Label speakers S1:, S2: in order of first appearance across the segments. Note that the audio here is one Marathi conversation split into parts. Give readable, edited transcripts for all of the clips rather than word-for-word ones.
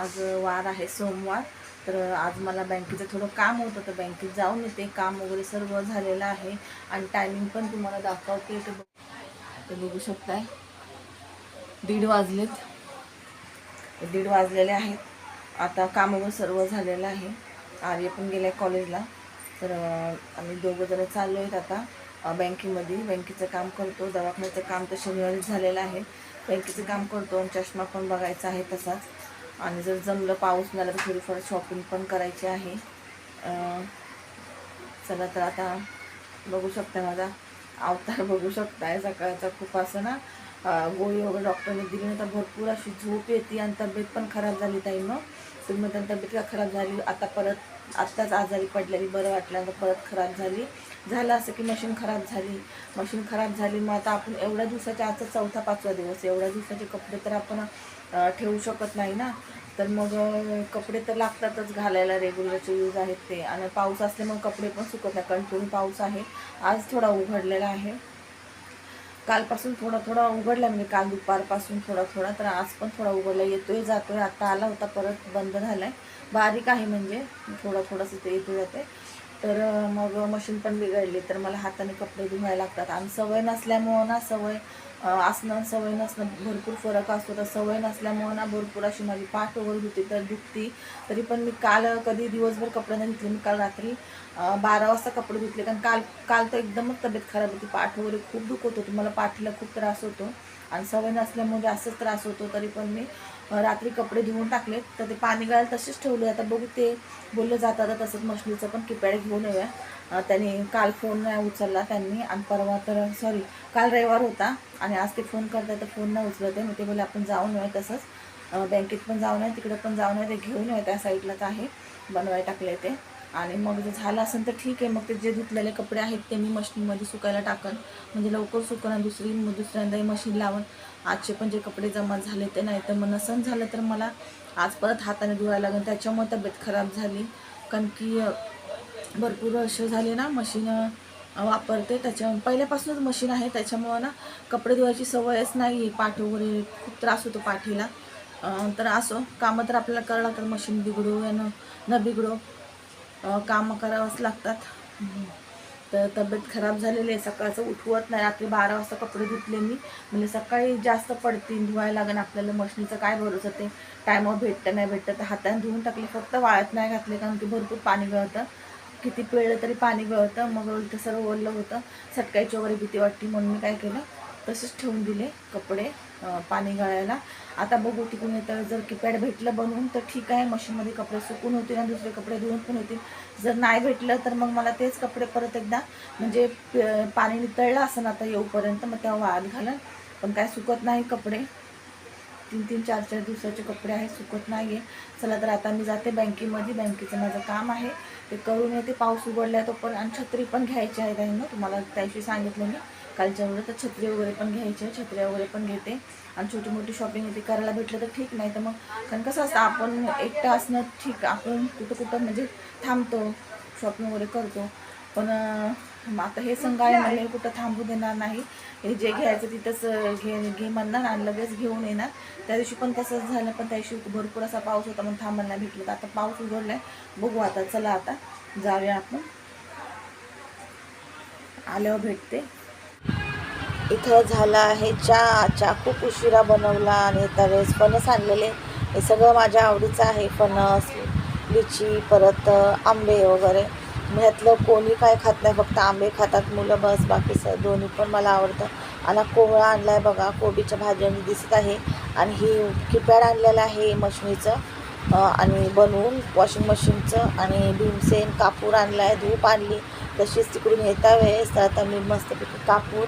S1: आज वार आहे सोमवार, तर आज मला बँकेचं थोडं काम होतं, तर बँकेत जाऊन येते. काम वगैरे सर्व झालेलं आहे आणि टायमिंग पण तुम्हाला दाखवते. ते बघू शकताय 1:30 वाजलेत, 1:30 वाजलेले आहेत. आता काम वगैरे सर्व झालेलं आहे. आर्य पण गेलाय कॉलेजला, तर आम्ही दोघं जण चाललो आहेत आता बँकेमध्ये. बँकेचं काम करतो, दवाखान्याचं काम तर शनिवारीच झालेलं आहे. बँकेचं काम करतो आणि चष्मा पण बघायचा आहे तसाच. आणि जर जमलं पाऊस मिळाला तर थोडीफार शॉपिंग पण करायची आहे. चला तर आता बघू शकता माझा अवतार, बघू शकताय. सकाळचा खूप असं ना गोळी वगैरे डॉक्टरने दिली नाही, तर भरपूर अशी झोप येते आणि तब्येत पण खराब झाली ताईनं. तर मग त्यांनी तब्येत का खराब झाली, आत्ताच आजारी पडलेली, बरं वाटल्यानंतर परत खराब झालं असं की मशीन खराब झाली. मग आता आपण एवढ्या दिवसाच्या, आजचा 4था-5वा दिवस, एवढ्या दिवसाचे कपडे तर आपण ठेवू शकत नाही ना. तर मग कपडे तर लागतातच घालायला, रेग्युलरचे यूज आहेत ते. आणि पाऊस असल्यामुळे कपडे पण सुकत नाही, कंटिन्यू पाऊस आहे. आज थोडा उघडलेला आहे, कालपासून थोडा उघडला, म्हणजे काल दुपारपासून थोडा, तर आज पण थोडा उघडला, येतोय जातोय. आता आला होता, परत बंद झालाय. बारीक आहे, म्हणजे थोडंसं ते येते जाते. तर मग मशीन पण बिघडली, तर मला हाताने कपडे धुवायला लागतात. आणि सवय नसल्यामुळं ना, सवय नसणं भरपूर फरक असतो. तर सवय नसल्यामुळं ना भरपूर अशी माझी पाठ वगैरे दुखती. तरी पण मी काल कधी दिवसभर कपडे नाही धुतले. मी काल रात्री 12 वाजता कपडे धुतले, कारण काल तर एकदमच तब्येत खराब होती. पाठ वगैरे खूप दुखत होती, मला पाठीला खूप त्रास होतो आणि सवय नसल्यामुळे जास्तच त्रास होतो. तरी पण मी रात्री कपडे धुवून टाकले, तर ते पाणी गळायला तसेच ठेवले. आता बघू, ते बोललं जातं आता तसंच मशनीचं पण कीपॅड घेऊन येऊया. त्यांनी काल फोन नाही उचलला त्यांनी, आणि परवा तर काल रविवार होता आणि आज ते फोन करतात, तर फोन नाही उचलत आहे. मग ते बोलले आपण जाऊन येऊया, तसंच बँकेत पण जाऊन आहे, तिकडे पण जाऊन आहे, ते घेऊन येऊया. त्या साईडलाच आहे, बनवायला टाकले ते. आणि मग जर झालं असेल तर ठीक आहे, मग ते जे धुतलेले कपडे आहेत ते मी मशीनमध्ये सुकायला टाकन, म्हणजे लवकर सुकणं. दुसऱ्यांदाही मशीन लावून आजचे पण जे कपडे जमा झाले ते. नाही तर मग नसन झालं तर मला आज परत हाताने धुवायला लागेल. त्याच्यामुळे तब्येत खराब झाली, कारण की भरपूर वर्ष झाले ना मशीन वापरते. पहिल्यापासूनच मशीन आहे, त्याच्यामुळं ना कपडे धुवायची सवयच नाही आहे. पाठ वगैरे खूप त्रास होतो पाठीला. तर असो, कामं तर आपल्याला करावं लागतात, मशीन बिघडो या न बिघडो, कामं करावंच लागतात. तर तब्येत खराब झालेली आहे, सकाळचं उठवत नाही. रात्री 12 वाजता कपडे धुतले मी, म्हणजे सकाळी जास्त पडतील, धुवायला लागेल आपल्याला. मशीनीचं काय भरोसा, ते टायमावर भेटतं नाही भेटतं. तर हाताने धुवून टाकले, फक्त वाळत नाही घातले, कारण की भरपूर पाणी गळतं. किती पिळलं तरी पाणी गळतं, मग इथं सर्व ओलं होतं. सटकायची वगैरे भीती वाटते, म्हणून मी काय केलं, तसेच ठेवून दिले कपडे पाणी गळायला. आता बघू तिकडून येतं, जर कीपॅड भेटलं बनवून तर ठीक आहे, मशीनमध्ये कपडे सुकून होतील आणि दुसरे कपडे धुवून पण होतील. जर नाही भेटलं तर मग मला तेच कपडे परत एकदा, म्हणजे पाणी नितळलं असं ना आता येऊपर्यंत, मग तेव्हा वाळत घालन. पण काय सुकत नाही कपडे, 3-3, 4-4 दिवसाचे कपडे आहेत, सुकत नाही आहे. चला तर आता मी जाते बँकेमध्ये, बँकेचं माझं काम आहे ते करून येते. पाऊस उघडला आहे तो पण, आणि छत्री पण घ्यायची आहे त्यांना, तुम्हाला त्याशी सांगितलं मी कालच्या वेळेस. तर छत्री वगैरे पण घ्यायची आहे, छत्र्या वगैरे पण घेते. आणि छोटी मोठी शॉपिंग ते करायला भेटलं तर ठीक, नाही तर मग, कारण कसं असतं, आपण एकटं असणं ठीक, आपण कुठं म्हणजे थांबतो, शॉपिंग वगैरे करतो. पण आता हे संघ आहे, मला कुठं थांबू देणार नाही. हे जे घ्यायचं तिथंच घे म्हणणार आणि लगेच घेऊन येणार. त्या दिवशी पण तसंच झालं, पण त्या दिवशी भरपूर असा पाऊस होता, म्हणून थांबायला नाही भेटलं. तर आता पाऊस उघडलाय, बघू आता. चला आता जाऊया आपण, आल्यावर भेटते. इथं झालं आहे चहा खूप उशिरा बनवला. आणि त्यावेळेस फणस आणलेले, हे सगळं माझ्या आवडीचं आहे. फणस, लिची, परत आंबे वगैरे. ह्यातलं कोणी काय खात नाही, फक्त आंबे खातात मुलं, बस. बाकी दोन्ही पण मला आवडतं. आणि कोवळा आणला आहे बघा, कोबीच्या भाज्यांनी दिसत आहे. आणि ही कीपॅड आणलेलं आहे मशनीचं, आणि बनवून वॉशिंग मशीनचं. आणि भीमसेन कापूर आणला आहे, धूप आणली तशीच तिकडून येता वेळेस. तर आता मी मस्तपैकी कापूर,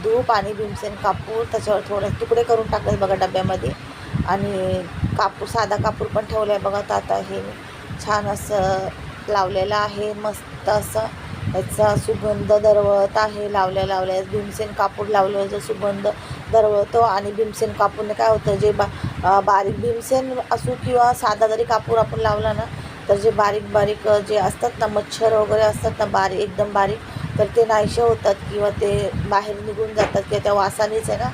S1: धूप आणि भीमसेन कापूर त्याच्यावर थोडे तुकडे करून टाकले बघा डब्यामध्ये. आणि साधा कापूर पण ठेवला आहे बघा. तर आता हे छान असं लावलेलं आहे, मस्त असं याचा सुगंध दरवळत आहे. लावल्या भीमसेन कापूर लावलं जो सुगंध दरवळतो. आणि भीमसेन कापूरने काय होतं, जे बारीक भीमसेन असो किंवा साधा जरी कापूर आपण लावला ना, तर जे बारीक जे असतात ना, मच्छर वगैरे असतात ना, एकदम बारीक, तर ते नाहीसे होतात, किंवा ते बाहेर निघून जातात, किंवा त्या वासानेच आहे ना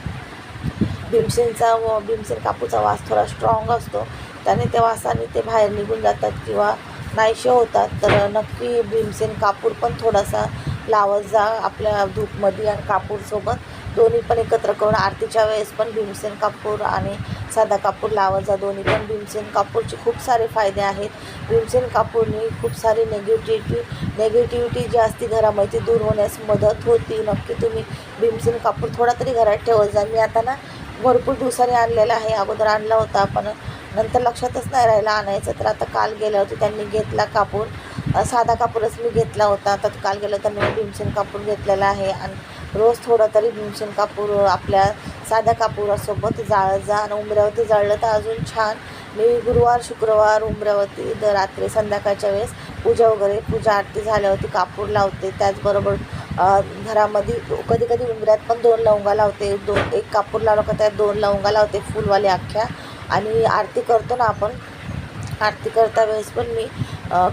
S2: भीमसेन कापूरचा वास थोडा स्ट्रॉंग असतो, त्याने त्या वासाने ते बाहेर निघून जातात किंवा नाहीसे होतात. तर नक्की भीमसेन कापूर पण थोडासा लावत जा आपल्या धूपमध्ये आणि कापूरसोबत दोन्ही पण एकत्र करून आरतीच्या वेळेस पण भीमसेन कापूर आणि साधा कापूर लावत जा. दोन्ही पण भीमसेन कापूरचे खूप सारे फायदे आहेत. भीमसेन कापूरने खूप सारी नेगेटिव्हिटी जी असते घरामध्ये दूर होण्यास मदत होती. नक्की तुम्ही भीमसेन कापूर थोडा तरी घरात ठेवत जा. मी आता ना भरपूर दिवसांनी आणलेला आहे, अगोदर आणला होता पण नंतर लक्षातच नाही राहिला आणायचं. तर आता काल गेले होते त्यांनी घेतला कापूर, साधा कापूरच मी घेतला होता. आता काल गेलं त्यांनी भीमसेन कापूर घेतलेला आहे आणि रोज थोडा तरी भीमसेन कापूर आपल्या साध्या कापुरासोबत जाळत जा आणि उंबऱ्यावरती जाळलं तर अजून छान. मी गुरुवार शुक्रवार उंबऱ्यावरती रात्री संध्याकाळच्या वेळेस पूजा आरती झाल्यावरती कापूर लावते. त्याचबरोबर घरामध्ये कधी कधी उंबऱ्यात पण 2 लवंगा लावते. एक कापूर लावला का त्यात 2 लवंगा लावते फुलवाले अख्ख्या. आणि आरती करतो ना आपण, आरती करता वेळेस पण मी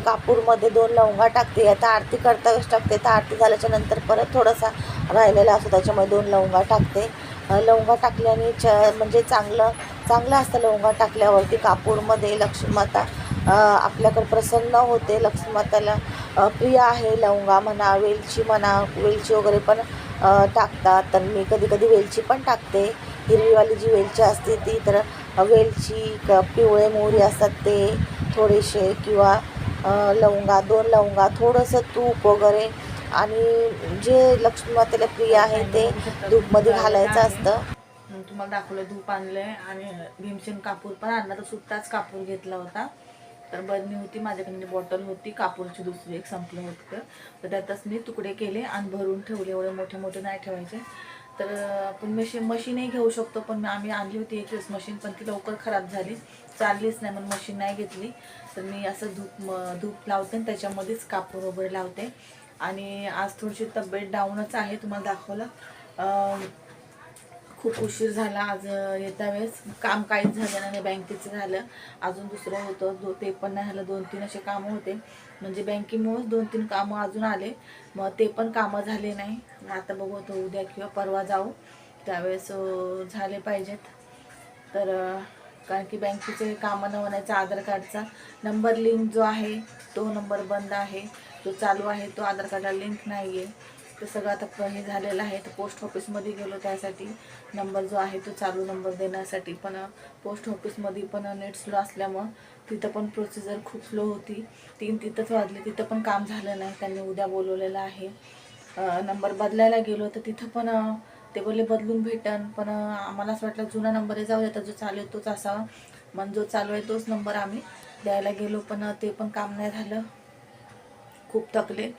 S2: कापूरमध्ये 2 लवंगा टाकते. आता आरती करता वेळेस टाकते, तर आरती झाल्याच्या नंतर परत थोडासा राहिलेला असतो त्याच्यामध्ये 2 लवंगा टाकते. लवंगा टाकल्याने म्हणजे चांगलं असतं. लवंगा टाकल्यावरती कापूरमध्ये लक्ष्मीमाता आपल्याकडे प्रसन्न होते. लक्ष्मीमाताला प्रिय आहे लवंगा म्हणा, वेलची वगैरे पण टाकतात. तर मी कधी वेलची पण टाकते, हिरवीवाली जी वेलची असते ती. तर वेलची पिवळे मोहरी असतात ते थोडेसे, किंवा लवंगा 2 लवंगा, थोडंसं तूप वगैरे, आणि जे लक्ष्मीमातेला प्रिय आहे ते धूपमध्ये घालायचं असतं.
S1: तुम्हाला दाखवलं धूप आणलंय आणि भीमसेन कापूर पण आणला. तर सुट्टाच कापूर घेतला होता. तर बरणी होती माझ्याकडे, बॉटल होती कापूरची दुसरी एक संपलं होतं. तर त्यातच मी तुकडे केले आणि भरून ठेवले. एवढे मोठे मोठे नाही ठेवायचे. तर आपण मशीनही घेऊ शकतो, पण आम्ही आणली होती एक दिवस मशीन, पण ती लवकर खराब झाली, चाललीच नाही, म्हणून मशीन नाही घेतली. तर मी असं धूप लावते आणि त्याच्यामध्येच कापूर वगैरे लावते. आणि आज थोडीशी तब्येत डाऊनच आहे, तुम्हाला दाखवलं. खूप उशीर झाला आज येत्या वेळेस. काम काहीच झालं नाही. बँकेचं झालं, अजून दुसरं होतं ते पण नाही झालं. 2-3 असे कामं होते, म्हणजे बँकेमुळेच 2-3 कामं अजून आले, मग ते पण कामं झाले नाही. आता बघू तो उद्या किंवा परवा जाऊ, त्यावेळेस झाले पाहिजेत. तर कारण की बँकेचे कामं न होण्याचा आधार कार्डचा नंबर लिंक जो आहे तो नंबर बंद आहे, जो चालू आहे तो आधार कार्डला लिंक नाही आहे. तर सगळं आता हे झालेलं आहे. तर पोस्ट ऑफिसमध्ये गेलो त्यासाठी नंबर जो आहे तो चालू नंबर देण्यासाठी, पण पोस्ट ऑफिसमध्ये पण नेट स्लो असल्यामुळं तिथं पण प्रोसिजर खूप स्लो होती. 3 तिथंच वाजले, तिथं पण काम झालं नाही. त्यांनी उद्या बोलवलेलं आहे. नंबर बदलायला गेलो तर तिथं पण ते बोलले बदलून भेटन, पण आम्हाला असं वाटलं जुना नंबर आहे, जाऊ द्या, जो चालू आहे तोच असावा. मग जो चालू आहे तोच नंबर आम्ही द्यायला गेलो, पण ते पण काम नाही झालं. खूप थकले.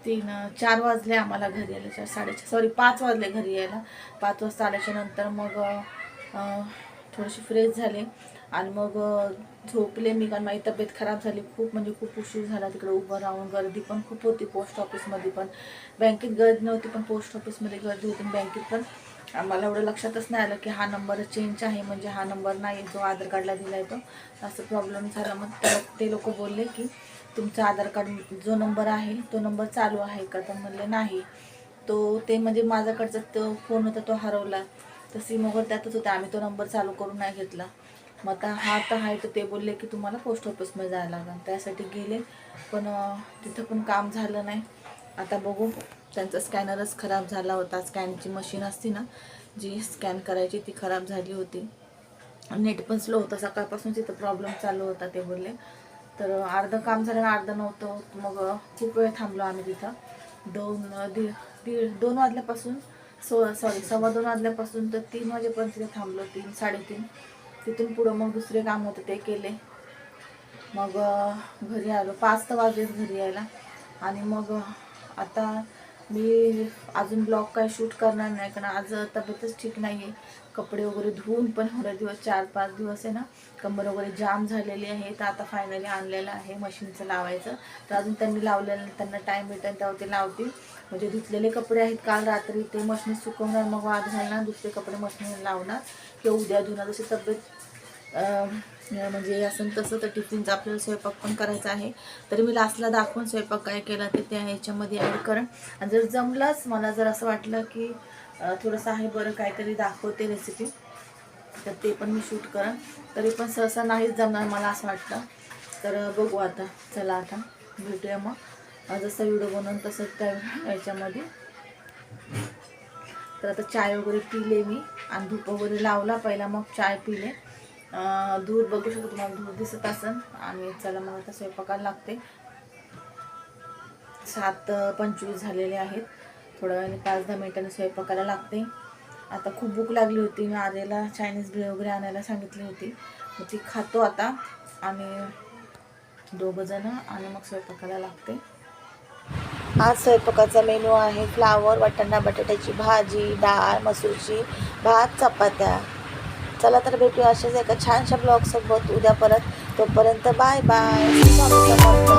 S1: 4 वाजले आम्हाला घरी यायला, 5 वाजले घरी यायला. 5 वाजता आल्याच्या नंतर मग थोडेसे फ्रेश झाले आणि मग झोपले मी, कारण माझी तब्येत खराब झाली खूप, म्हणजे खूप उशीर झाला. तिकडे उभं राहून गर्दी पण खूप होती पोस्ट ऑफिसमध्ये. पण बँकेत गर्दी नव्हती, पण पोस्ट ऑफिसमध्ये गर्दी होती. बँकेत पण मला एवढं लक्षातच नाही आलं की हा नंबर चेंज आहे, म्हणजे हा नंबर नाही जो आधार कार्डला दिला आहे तो. असं प्रॉब्लेम झाला. मग ते लोक बोलले की तुमचा आधार कार्ड जो नंबर आहे तो नंबर चालू आहे का, तर म्हणले नाही. ते म्हणजे माझ्याकडचा तो फोन होता तो हरवला, तर सिम वगैरे त्यातच होता, आम्ही तो नंबर चालू करून नाही घेतला. मग आता हा तर आहे, तर ते बोलले की तुम्हाला पोस्ट ऑफिसमध्ये जायला लागेल. त्यासाठी गेले, पण तिथं पण काम झालं नाही. आता बघू, त्यांचा स्कॅनरच खराब झाला होता. स्कॅनची मशीन असते ना जी स्कॅन करायची, ती खराब झाली होती. नेट पण स्लो होतं, सकाळपासून तिथं प्रॉब्लेम चालू होता ते बोलले. तर अर्धं काम झालं ना, अर्धं नव्हतं. मग खूप वेळ थांबलो आम्ही तिथं. 2 वाजल्यापासून 2:15 वाजल्यापासून तर 3 वाजेपर्यंत तिथे थांबलो. 3-3:30. तिथून पुढं मग दुसरे काम होते ते केले. मग घरी आलो. 5 तर वाजलेच घरी यायला. आणि मग आता मी अजून ब्लॉग काय शूट करणार नाही, कारण आज तब्येतच ठीक नाही आहे. कपडे वगैरे धुवून पण एवढे दिवस 4-5 दिवस आहे ना, कंबर वगैरे जाम झालेली आहे. तर आता फायनली आणलेलं आहे मशीनचं लावायचं. तर अजून त्यांनी लावलेलं, त्यांना टाईम भेटेल तेव्हा ते लावतील. म्हणजे धुतलेले कपडे आहेत काल रात्री, ते मशीन सुकवणार, मग वाद घालणार, दुसरे कपडे मशीन लावणार किंवा उद्या धुणार. जशी तब्येत म्हणजे असं तसं. तर टिफिनचा आपल्याला स्वयंपाक पण करायचा आहे. तरी मी लास्टला दाखवून स्वयंपाक काय केला ते त्या ह्याच्यामध्ये ॲड करण. आणि जर जमलंच मला, जर असं वाटलं की थोडंसं आहे बरं काहीतरी दाखवते रेसिपी, तर ते पण मी शूट करेन. तरी पण सहसा नाहीच जमणार मला असं वाटतं. तर बघू आता. चला आता भेटूया मग. जसं व्हिडिओ बनवून तसं त्या याच्यामध्ये. तर आता चाय वगैरे पिले मी आणि धूप वगैरे लावला पहिला, मग चाय पिले. दूध बघू शकतो तुम्हाला, दूध दिसत असेल. आणि चला मग आता स्वयंपाकाला लागते. 7:25 झालेले आहेत. थोड्या वेळाने 5-10 मिनिटांनी स्वयंपाकाला लागते. आता खूप भूक लागली होती. मी आर्याला चायनीज भेळ वगैरे आणायला सांगितली होती, मग ती खातो आता आणि दोघं जण, आणि मग स्वयंपाकाला लागते.
S2: आज स्वयंपाकाचा मेनू आहे फ्लावर, वाटाणा बटाट्याची भाजी, डाळ मसूरची, भात, चपात्या. चला तर भेटूया अशाच एका छानशा ब्लॉगसोबत उद्या परत. तोपर्यंत बाय बाय.